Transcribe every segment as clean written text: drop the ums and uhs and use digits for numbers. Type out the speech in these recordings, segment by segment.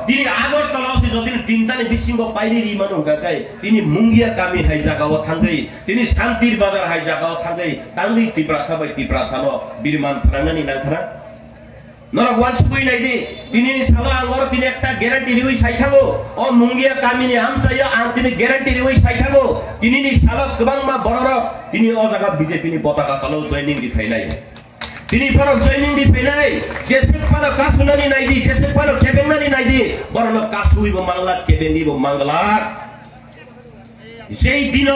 তিনি আগরতলা যদি তিনটানি বিশৃঙ্গ পাইনি রিমানো গাকাই তিনি মুঙ্গিয়া কামি হাই জাগাও থাঙ্গৈ তিনি শান্তির বাজার হাই জাগাও থাঙ্গৈ তাঙ্গৈ তিপ্রাসানো বিরমান ফরাঙ্গানি নাংখানা নরক ওয়ান সুই নাইদি তিনি সালা আঙ্গর তিনি একটা গ্যারান্টি রিউই সাইথাগো ও মুঙ্গিয়া কামিনি আমচাইয়া আং তিনি গ্যারান্টি রিউই সাইথাগো তিনি নি সালা গোबांमा বড়রক তিনি ও জায়গা বিজেপি নি পতাকা তলাও জয়েনিং দি ফাইনাই তিনি বড় জয়েনিং দি ফাইনাই যেসে পালো কাসুনানি নাইদি যেসে পালো কেবেংনানি নাইদি বড় কাসুইবো মাংলা কেবেনিবো মাংলা সেই দিন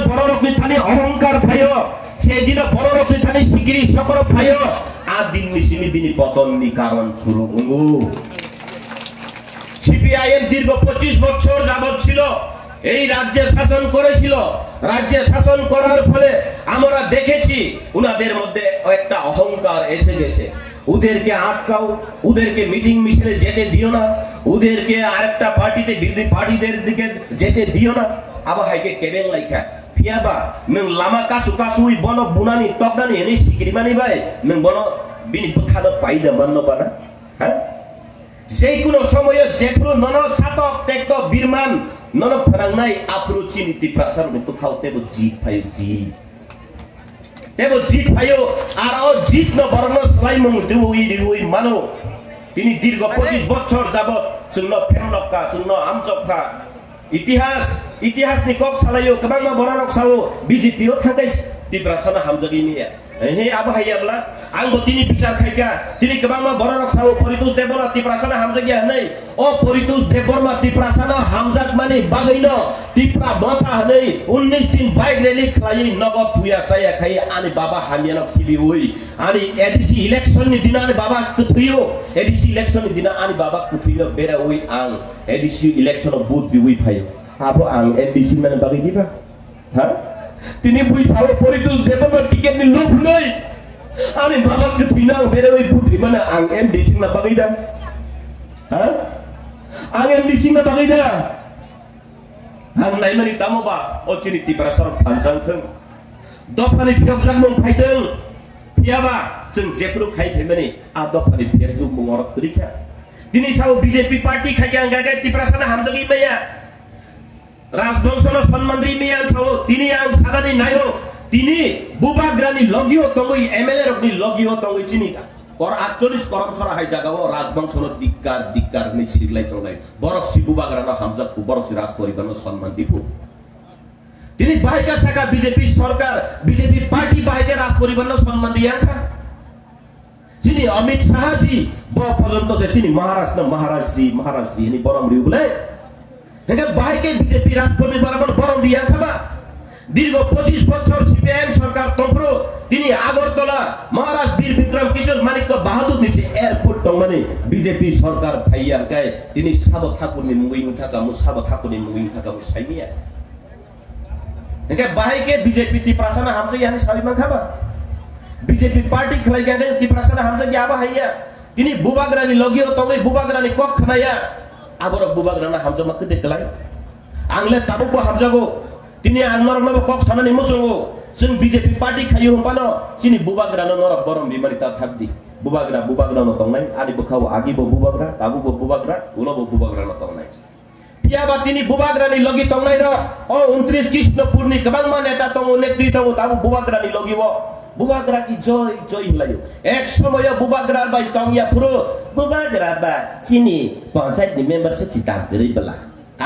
বড়রক নি থানি অহংকার ভাইও সেই দিন বড়রক নি থানি সিকিরি সকর ভাইও আদিন মিসিমি বিনি পতননি কারণ শুরু গঙ্গু সিপিআইএম দীর্ঘ 25 বছর যাবত ছিল এই রাজ্যে শাসন করেছিল রাজ্যে শাসন করার ফলে আমরা দেখেছি উনাদের মধ্যে একটা অহংকার এসে গেছে ওদেরকে আটকাও ওদেরকে মিটিং মিছিলে যেতে দিও না ওদেরকে আরেকটা পার্টিতে বিরোধী পার্টিদের দিকে যেতে দিও না আবার হাইকে কেবেং লাইখা ফিয়াবা নং লামা কাসু কাসুই বন বুনানি তকনানি এনি সিকিরি মানি ভাই নং বন বিনি বুথানো পাইদা মাননো বানা হ্যাঁ যেই কোনো সময়ে যেপুরো নন সাতক তেক্ত বীরমান নন ফরাংনাই আপরু চিনিতি প্রাসার মতো খাওতে জিত ফাইও জিত ফাইও আর ও জিত ন বরণ সলাইমং দিউই মানো তিনি দীর্ঘ 25 বছর যাবত সুন্ন ফেমনকা সুন্ন আমচকা ইতিহাস ni kok salayo kabangma bororok sawo BJP o thangkai tiprasana hamjagi ni he abo hayabla anggo tini bicar khaika tini kabangma bororok sawo Poritus Deborma tiprasana hamjagi hanai o Poritus Deborma tiprasana hamjak mani bagaino tipra mata hanai 19 दिन bike rally खलाई नगद थुया चाया खाई अनि बाबा हामीयानो खिली होई अनि ADC election नि दिन अनि बाबा कुथुयो एडीसी इलेक्सन नि दिन अनि बाबा कुथुयो बेरा होई आं एडीसी इलेक्सन बुथ बिउई फायो आबो आं एडीसी माने बागै दिबा हा तिनी बुई साव Poritus Deborma टिकेट नि लुप नै अनि बाबा कुथुइना बेरा होई बुथ माने आं एडीसी मा बागै दा हा आं एडीसी मा बागै दा आं नायमानि तामोबा अचिनि तिप्रासार थानजांथों दफानि फिरजां मं फायदों फियाबा जों जेफ्रु खायफैमानि आ दफानि फिरजु मंगर करिखा दिनै साव बीजेपी पार्टी खायगा गागा तिप्रासाना हामजगि मैया राजबंशनो सम्मान रिमिया छौ तिनी आं सादानि नायो तिनी बुबाग्रानि लगियो तंगै एमएलए रकनि लगियो तंगै चिनिका और 48 करम सरा हाय जागाव राजबंशनो दिक्कार नि सिरिगलाय तंगाय बरक सिबु बाग्रानो हामजाक बरक सि राज परिवारनो सम्मान दिपु तिनी बाहेका साका बीजेपी सरकार बीजेपी पार्टी बाहेका राज परिवारनो सम्मान दियाखा जिनि अमित शाह जी ब पर्यन्त से जिनि महाराज जी नि बरम रिउले हेगा बाहेका बीजेपी राज परिवारनो बरम दियाखा दीर्घ 25 বছর সিপিআইএম সরকার তম্প্রো তিনি আগরতলা মহারাজ বীর বিক্রম কিশোর মানিক বাহাদুর নিচে এয়ারপোর্ট টংমানে বিজেপি সরকার ভাইয়ার গায় তিনি সাব ঠাকুরনি মুগিং থাকা সাইমিয়া হেগে বাহাইকে বিজেপি তিপ্রাসানা হামজে ইয়ানি সাবিমান খাবা বিজেপি পার্টি খলাই গায় তিপ্রাসানা হামজে ইয়াবা হাইয়া তিনি বুবাগ্রানি লগিও তঙ্গই বুবাগ্রানি কক খানায়া আবর বুবাগ্রানা হামজে মাকে দেখলাই আংলে তাবুক হামজাগো তিনি আংনর নব কক সানানি মুসুঙ্গো जों बीजेपी पार्टी खायो हमपानो सिनि बुबाग्रानो नरक बरम बिमारिता थाकदि बुबाग्रा न तंगनाय आदि बखाव आगिबो बुबाग्रा ताबुबो बुबाग्रा उलबो बुबाग्रा न तंगनाय पियाबा तिनी बुबाग्रानि लगी तंगनाय र ओ 29 कृष्णपुरनि गोबांमा नेता तंगो नेतृत्व ताबु बुबाग्रानि लगिबो बुबाग्रा की जय हिलायो एक समय बुबाग्रा बाय तंगिया पुरो बुबाग्रा बा सिनि पंचायत नि मेम्बर से चितान गरै बला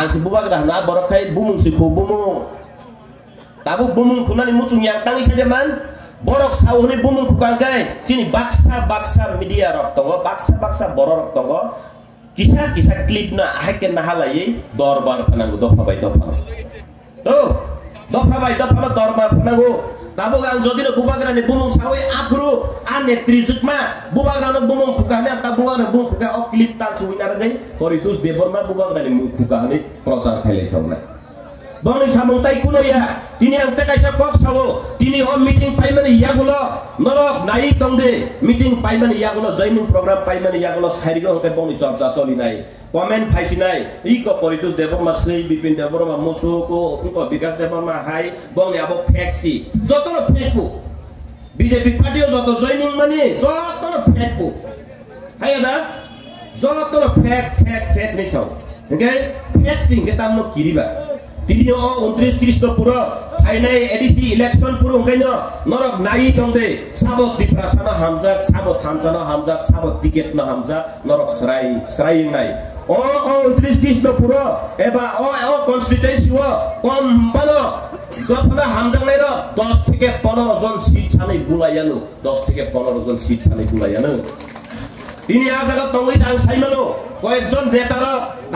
आंसि बुबाग्रा ना बरखाय बुमुंसि खौ बुमुं ताबु बुमुं खुनानि मुचुं yang tangi saja man borok sauni bumung kukangai sini baksa media rok tongo baksa borok tongo kisah klip na ahke nahalai dorbar panangu dofa bai dofa dorbar panangu tabu gang jodino bubagrani bumung sawi afru ane trizukma bubagrani bumung kukane tabuana bumung kuka ok klip tan suwinar gai Poritus Deborma bubagrani kukane prosar khale sauna bangni samung tai kuno ya tini ang tekaisa kok sawo tini on meeting paimani yagulo norok nai tongde meeting paimani yagulo joining program paimani yagulo sairigo hongke bangni chorcha choli nai comment phaisi nai iko Poritus Deborma sei Bipin Deborma mosoko ko Vikas Deborma hai bangni abo faksi jotono fakku BJP party joto joining mani jotono fakku hai ada जगतनो फेक नै छ okay फेक सिंह के तामनो किरिबा तिनियो 29 कृष्णपुर थाइनाय एडिसी इलेक्शन पुरो हुँदैन नरक नाई तंदे साबो दिप्रासन हामजाक साबो थानचन हामजाक साबो टिकेट न हामजाक नरक सराय नाय ओ 29 कृष्णपुर एबा ओ कन्स्टिट्युएन्सी व कम बनो गफना हामजाक नै र 10 থেকে 15 জন সিট ছাनै बुलायानु 10 থেকে 15 জন সিট ছাनै बुलायानु तिनी आ जगह तंगै जाङ साइमनो कयेकजन नेता र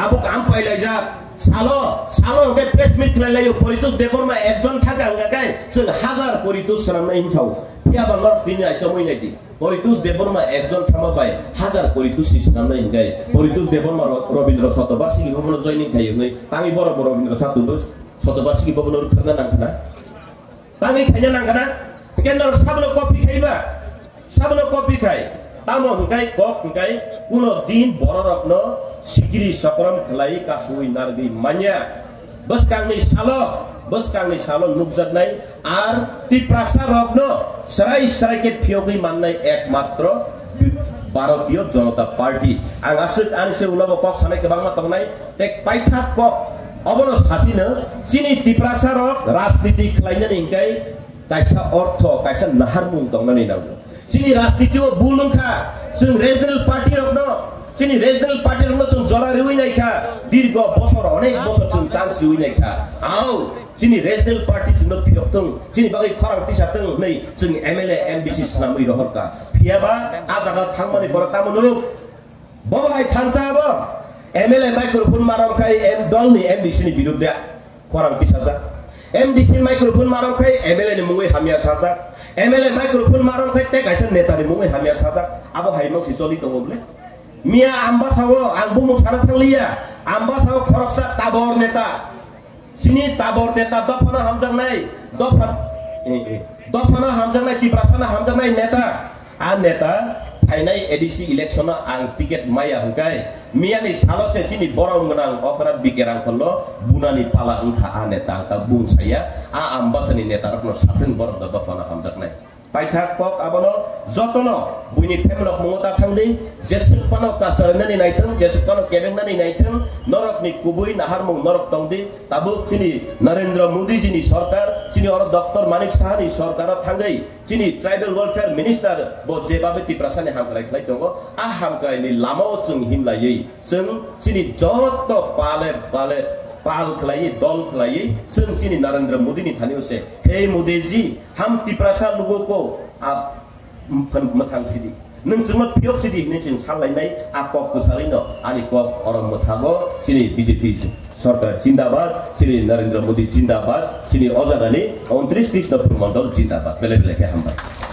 आबो काम पाइलै जा सालो के प्रेस मिट खलायो परितोष देवरमा एकजन थाका हंगाकाय जों 1000 परितोष रामनाय हिंसाउ या बंगर तिनी आइसो मै नायदि परितोष देवरमा एकजन थामा बाय 1000 परितोष रामनाय हिंगाय परितोष देवरमा रविन्द्र शतवार्षिकी भवन जयनिं खायो नै ताङि बर रविन्द्र शतवार्षिकी भवन रुखना नांखाना ताङि खायना नांखाना केन्द्र साबलो कपि खाइबा साबलो कपि खाइ तामो हंगाय कप हंगाय कुनो दिन बर रत्न सिगिरि सकरम खलाई कासुइ नारगि मान्या बसकांनि सालो नुकजनाय आर तिप्रासा रग्न सराय के फियोगै मान्नाय एकमात्र भारतीय जनता पार्टी आं आनिसे उलाबो कक सानाय गोबांमा तंनाय टेक पाइथा कक अबनो सासिनो सिनि तिप्रासा रग राजनीति खलायनानै हिंगाय कायसा अर्थ कायसा नाहारमुं तंनानै नांगौ सिनि राजनीतिओ बुलुंखा जों रिजनल पार्टी रग्न सिनि रिजनल पार्टी रग्न जों जरा रिउइनायखा दीर्घ बছर अनेक बছर जों चान्स रिउइनायखा आउ सिनि रिजनल पार्टी जों फियक्तों सिनि बागै खरां तिसातों नै जों एमएलए एमबीसी स्नामै रहरका फियाबा आजागा थांमानि बर तामनु बबाय थानचाबो एमएलए माइक्रोफोन मारमखाय एम दलनि एमडीसी नि बिरुद्ध खरां तिसाजा एमडीसी माइक्रोफोन मारमखाय एमएलए नि मुङै हामिया साजा एमएलए माइक्रोफोन मारमखाय ते गायसा नेतानि मुङै हामिया साजा आबो हाइमो सिसलि दङब्ले मिया आम्बासाव आंबो मुसारा थांलिया आम्बासाव खरकसा ताबर नेता सिनि ताबर नेता दफना हामजांनाय तिप्रासाना हामजांनाय नेता आ नेता थाइनाय एडिसी इलेक्शन आं टिकेट माया हंगाय मियानि सालसे सिनि बरं गोनां अपराध बिकेरां खल्लो बुनानि पाला अंखा आ नेता ता बुंसाया आ आम्बासानि नेता रत्न साथों बर दफना हामजांनाय पाइथा कक आबनो जतनो बुइनि फेमलक मुंगता थांदि जेसेपानो कासारनानि नायथों जेसेपानो केबेंनानि नायथों नरकनि कुबुइ नाहारमु नरक तंदि ताबु सिनि नरेंद्र मोदी जिनि सरकार सिनि और डॉक्टर मानिक साहानि सरकार थांगै सिनि ट्राइबल वेलफेयर मिनिस्टर बो जेबाबे तिप्रासानि हामग्राय खलाय दंगो आ हामग्रायनि लामाव जों हिमलायै जों सिनि जत पाले पाल खलायै दल खलायै जों सिनि नरेंद्र मोदी नि थानियो से हे मोदी जी हम तिप्रासा लोगों को आप मथां सिदि नोंसोर फियक सिदि नोंसोर सालायनाय आ कक गोसारैनो आनि कक अरम मथागो सिनि बीजेपी सरकार जिंदाबाद सिनि नरेंद्र मोदी जिंदाबाद सिनि अजारानि 29 कृष्णपुर मंडल जिंदाबाद बेले बेले के हामबाय।